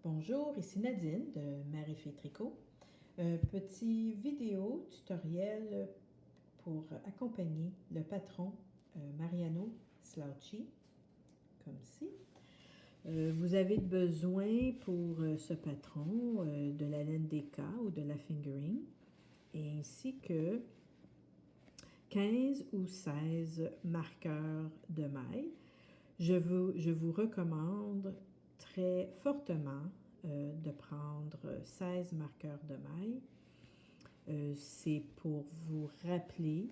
Bonjour, ici Nadine de Marie-Fille Tricot. Petit vidéo tutoriel pour accompagner le patron Mariano Slauchi, comme ci. Vous avez besoin pour ce patron de la laine DK ou de la fingering, ainsi que 15 ou 16 marqueurs de maille. Je vous recommande très fortement de prendre 16 marqueurs de maille. C'est pour vous rappeler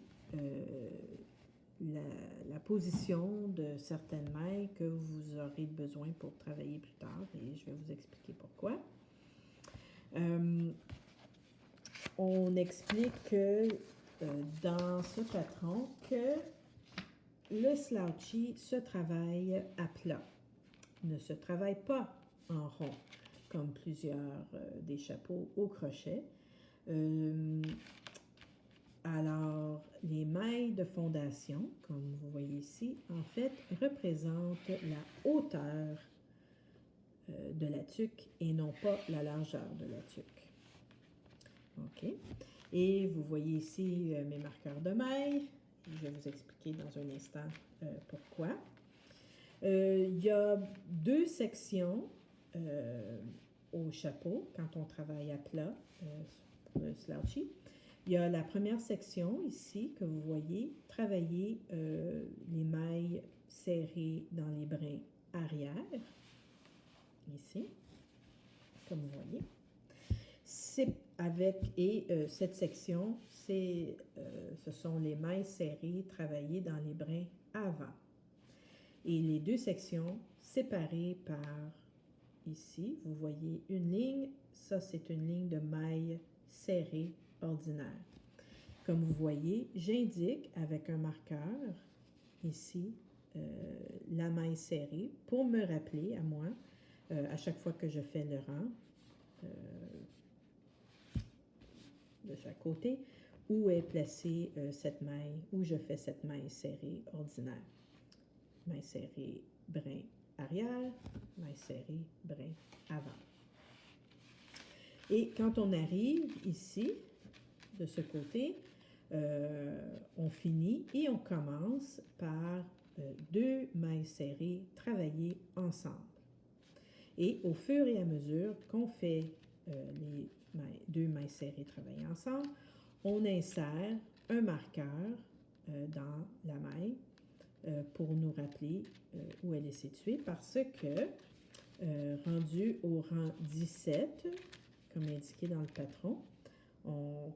la position de certaines mailles que vous aurez besoin pour travailler plus tard et je vais vous expliquer pourquoi. On explique que dans ce patron que le slouchy se travaille à plat, ne se travaille pas en rond, comme plusieurs des chapeaux au crochet. Alors, les mailles de fondation, comme vous voyez ici, en fait, représentent la hauteur de la tuque et non pas la largeur de la tuque. OK. Et vous voyez ici mes marqueurs de mailles. Je vais vous expliquer dans un instant pourquoi. Il y a deux sections au chapeau quand on travaille à plat pour le slouchy. Il y a la première section ici que vous voyez travailler les mailles serrées dans les brins arrière, ici, comme vous voyez. Cette section, ce sont les mailles serrées travaillées dans les brins avant. Et les deux sections séparées par ici, vous voyez une ligne, ça c'est une ligne de mailles serrées ordinaire. Comme vous voyez, j'indique avec un marqueur ici la maille serrée pour me rappeler à moi, à chaque fois que je fais le rang de chaque côté, où est placée cette maille, où je fais cette maille serrée ordinaire. Maille serrée, brin arrière, maille serrée, brin avant. Et quand on arrive ici, de ce côté, on finit et on commence par deux mailles serrées travaillées ensemble. Et au fur et à mesure qu'on fait deux mailles serrées travaillées ensemble, on insère un marqueur dans la maille pour nous rappeler où elle est située parce que, rendu au rang 17, comme indiqué dans le patron, on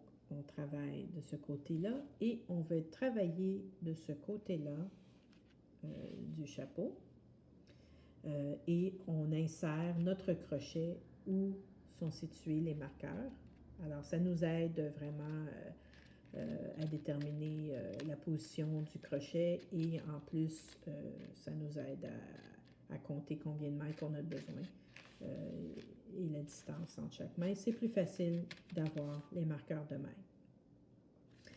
travaille de ce côté-là et on va travailler de ce côté-là du chapeau et on insère notre crochet où sont situés les marqueurs. Alors, ça nous aide vraiment à déterminer la position du crochet et en plus, ça nous aide à compter combien de mailles qu'on a besoin et la distance entre chaque maille. C'est plus facile d'avoir les marqueurs de mailles.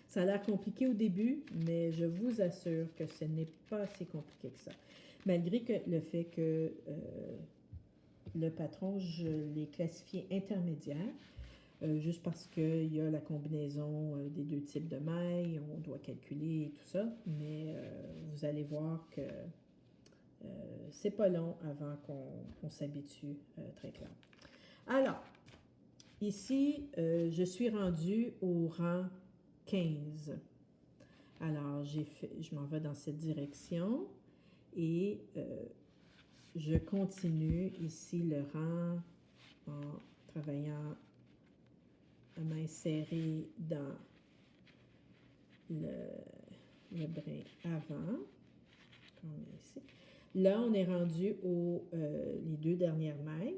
Ça a l'air compliqué au début, mais je vous assure que ce n'est pas si compliqué que ça. Malgré le fait que le patron, je l'ai classifié intermédiaire, juste parce qu'il y a la combinaison des deux types de mailles, on doit calculer tout ça, mais vous allez voir que c'est pas long avant qu'on s'habitue très clair. Alors, ici, je suis rendue au rang 15. Alors, je m'en vais dans cette direction et je continue ici le rang en travaillant à main serrée dans le brin avant, comme ici. Là, on est rendu les deux dernières mailles,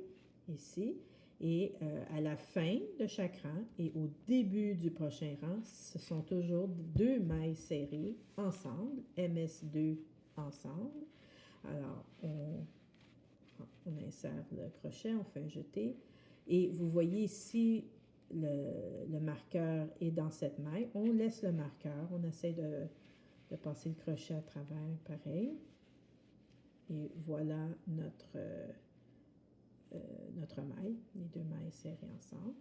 ici, et à la fin de chaque rang et au début du prochain rang, ce sont toujours deux mailles serrées ensemble, MS2 ensemble. Alors, on insère le crochet, on fait un jeté, et vous voyez ici, le marqueur est dans cette maille. On laisse le marqueur, on essaie de passer le crochet à travers, pareil. Et voilà notre notre maille, les deux mailles serrées ensemble.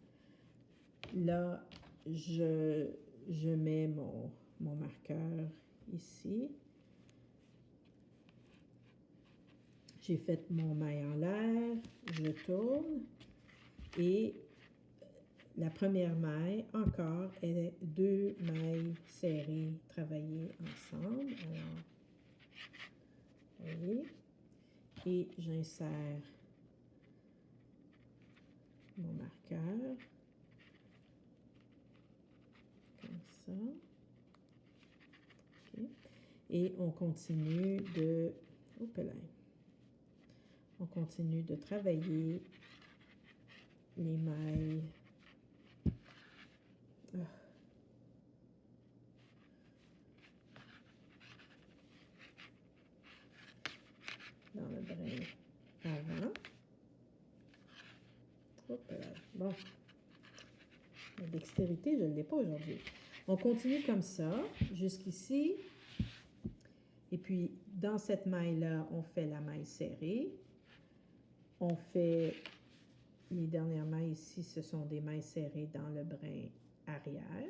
Là, je mets mon marqueur ici. J'ai fait mon maille en l'air, je tourne et la première maille, encore, est deux mailles serrées travaillées ensemble. Alors, vous voyez, et j'insère mon marqueur comme ça. Okay. Et on continue de... On continue de travailler les mailles. Dans le brin avant. Bon. La dextérité, je ne l'ai pas aujourd'hui. On continue comme ça, jusqu'ici. Et puis, dans cette maille-là, on fait la maille serrée. On fait les dernières mailles ici, ce sont des mailles serrées dans le brin arrière.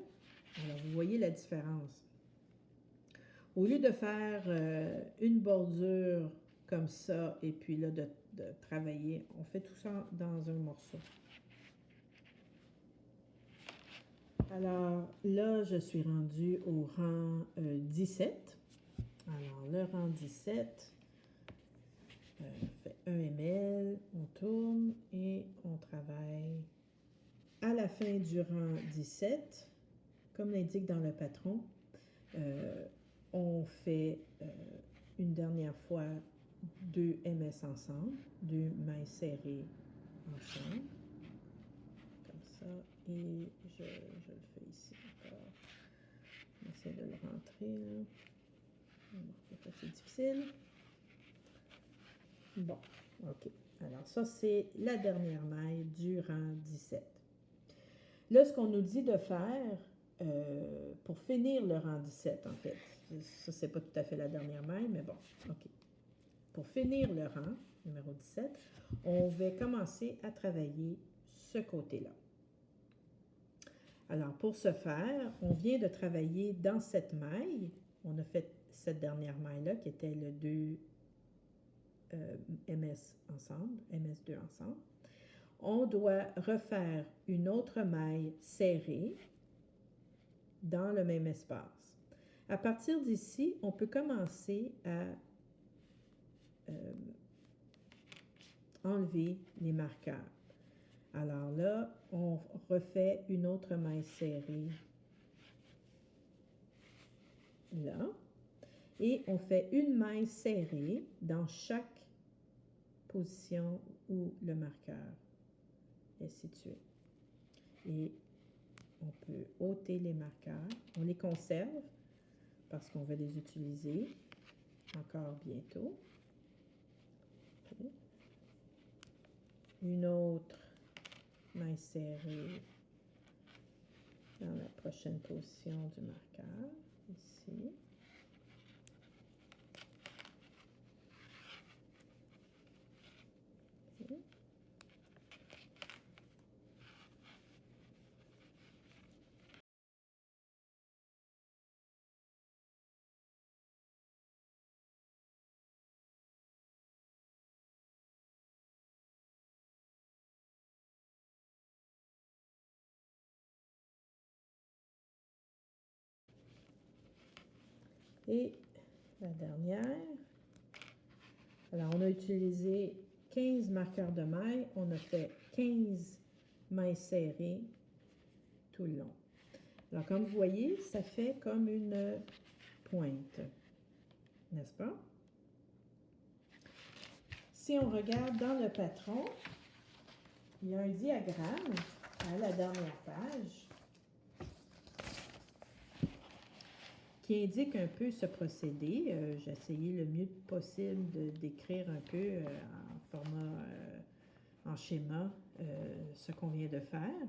Alors, vous voyez la différence. Au lieu de faire une bordure comme ça, et puis là, de travailler, on fait tout ça dans un morceau. Alors, là, je suis rendue au rang 17. Alors, le rang 17 fait 1 ml, on tourne et on travaille. À la fin du rang 17, comme l'indique dans le patron, on fait une dernière fois 2 MS ensemble, 2 mailles serrées ensemble, comme ça, et je le fais ici encore. On essaie de le rentrer, là. C'est difficile. Bon, OK. Alors, ça, c'est la dernière maille du rang 17. Là, ce qu'on nous dit de faire pour finir le rang 17, en fait, ça, c'est pas tout à fait la dernière maille, mais bon, OK. Pour finir le rang, numéro 17, on va commencer à travailler ce côté-là. Alors, pour ce faire, on vient de travailler dans cette maille. On a fait cette dernière maille-là, qui était le 2 MS ensemble, MS2 ensemble. On doit refaire une autre maille serrée dans le même espace. À partir d'ici, on peut commencer à enlever les marqueurs. Alors là, on refait une autre maille serrée là. Et on fait une maille serrée dans chaque position où le marqueur est situé. Et on peut ôter les marqueurs. On les conserve parce qu'on va les utiliser encore bientôt. Okay. Une autre maille serrée dans la prochaine position du marqueur, ici. Okay. Et la dernière, alors on a utilisé 15 marqueurs de mailles, on a fait 15 mailles serrées tout le long. Alors comme vous voyez, ça fait comme une pointe, n'est-ce pas? Si on regarde dans le patron, il y a un diagramme à la dernière page qui indique un peu ce procédé. J'ai essayé le mieux possible de décrire un peu en format, en schéma, ce qu'on vient de faire.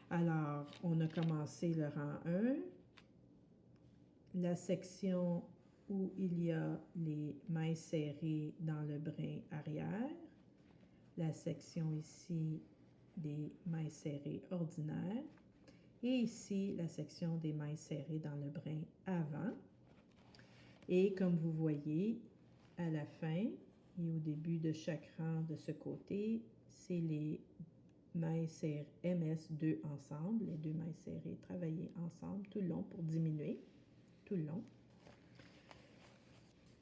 Alors, on a commencé le rang 1, la section où il y a les mailles serrées dans le brin arrière, la section ici des mailles serrées ordinaires et ici la section des mailles serrées dans le brin avant. Et comme vous voyez, à la fin et au début de chaque rang de ce côté, c'est les mailles serrées MS2 ensemble, les deux mailles serrées travaillées ensemble tout le long pour diminuer, tout le long,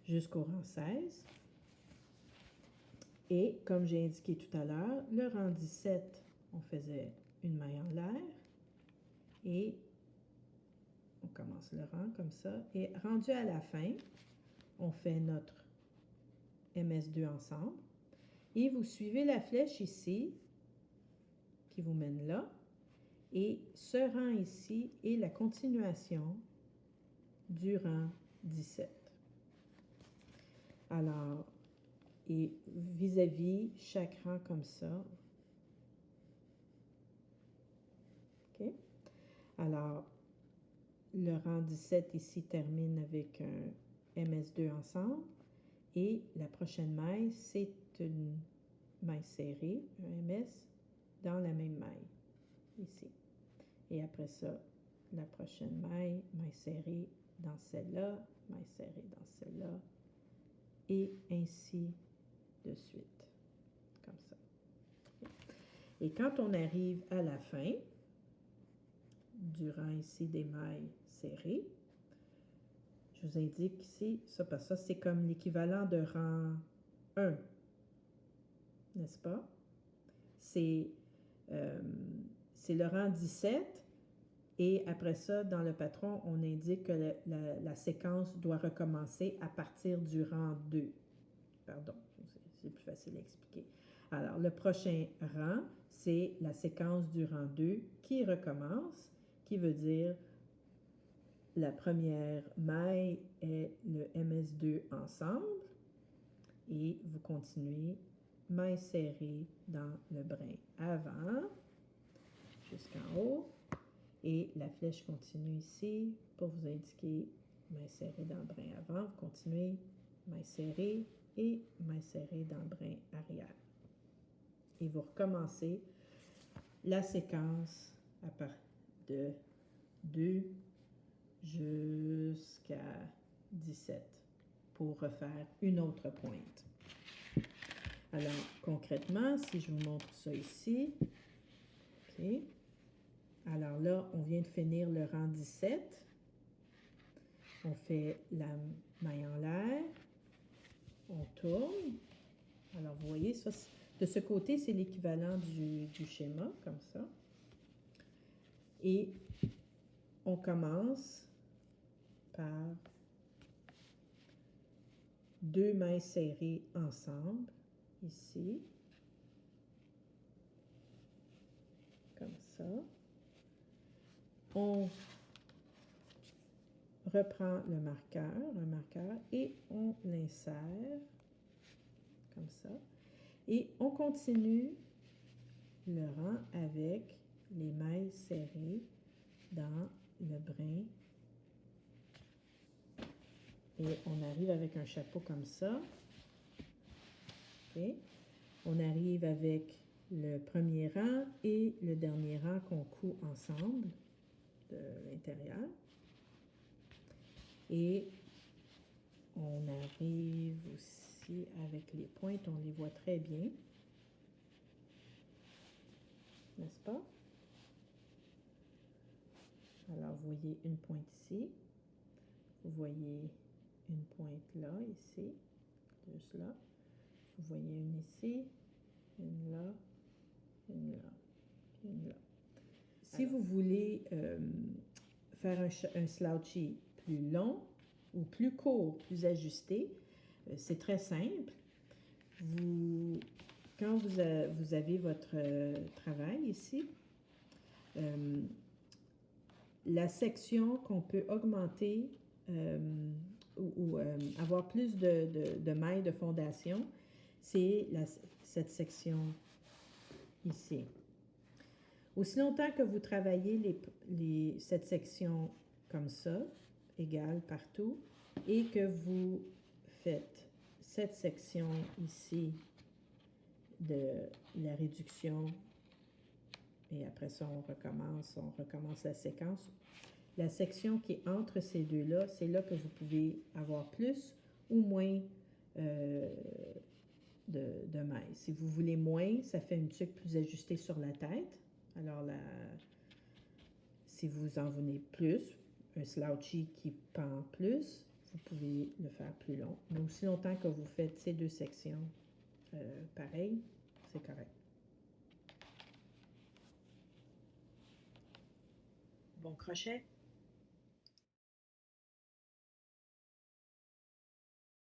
jusqu'au rang 16. Et comme j'ai indiqué tout à l'heure, le rang 17, on faisait une maille en l'air et on commence le rang comme ça. Et rendu à la fin, on fait notre MS2 ensemble. Et vous suivez la flèche ici qui vous mène là. Et ce rang ici est la continuation du rang 17. Alors, et vis-à-vis chaque rang comme ça. OK? Alors, le rang 17 ici termine avec un MS2 ensemble. Et la prochaine maille, c'est une maille serrée, un MS, dans la même maille, ici. Et après ça, la prochaine maille, maille serrée dans celle-là, maille serrée dans celle-là, et ainsi de suite, comme ça. Et quand on arrive à la fin, du rang ici des mailles serrées, je vous indique ici, ça, parce que ça, c'est comme l'équivalent de rang 1, n'est-ce pas? C'est le rang 17, et après ça, dans le patron, on indique que la séquence doit recommencer à partir du rang 2. Pardon, c'est plus facile à expliquer. Alors, le prochain rang, c'est la séquence du rang 2 qui recommence, qui veut dire la première maille est le MS2 ensemble et vous continuez maille serrée dans le brin avant jusqu'en haut et la flèche continue ici pour vous indiquer maille serrée dans le brin avant. Vous continuez maille serrée et maille serrée dans le brin arrière. Et vous recommencez la séquence à partir de 2 jusqu'à 17 pour refaire une autre pointe. Alors, concrètement, si je vous montre ça ici, OK. Alors là, on vient de finir le rang 17. On fait la maille en l'air. On tourne. Alors, vous voyez, ça, de ce côté, c'est l'équivalent du schéma, comme ça. Et on commence par 2 mailles serrées ensemble, ici, comme ça. On reprend le marqueur, un marqueur, et on l'insère, comme ça. Et on continue le rang avec les mailles serrées dans le brin. Et on arrive avec un chapeau comme ça. Okay. On arrive avec le premier rang et le dernier rang qu'on coud ensemble de l'intérieur. Et on arrive aussi avec les pointes, on les voit très bien. N'est-ce pas? Alors, vous voyez une pointe ici. Vous voyez une pointe là, ici. Juste là. Vous voyez une ici, une là, une là, une là. Si vous voulez faire un slouchy plus long ou plus court, plus ajusté, c'est très simple. Quand vous avez votre travail ici, la section qu'on peut augmenter ou avoir plus de mailles de fondation, c'est cette section ici. Aussi longtemps que vous travaillez cette section comme ça, égale partout, et que vous faites cette section ici de la réduction. Et après ça, on recommence la séquence. La section qui est entre ces deux-là, c'est là que vous pouvez avoir plus ou moins de mailles. Si vous voulez moins, ça fait une tuque plus ajustée sur la tête. Alors, si vous en voulez plus, un slouchy qui pend plus, vous pouvez le faire plus long. Mais aussi longtemps que vous faites ces deux sections pareilles, c'est correct. Bon crochet!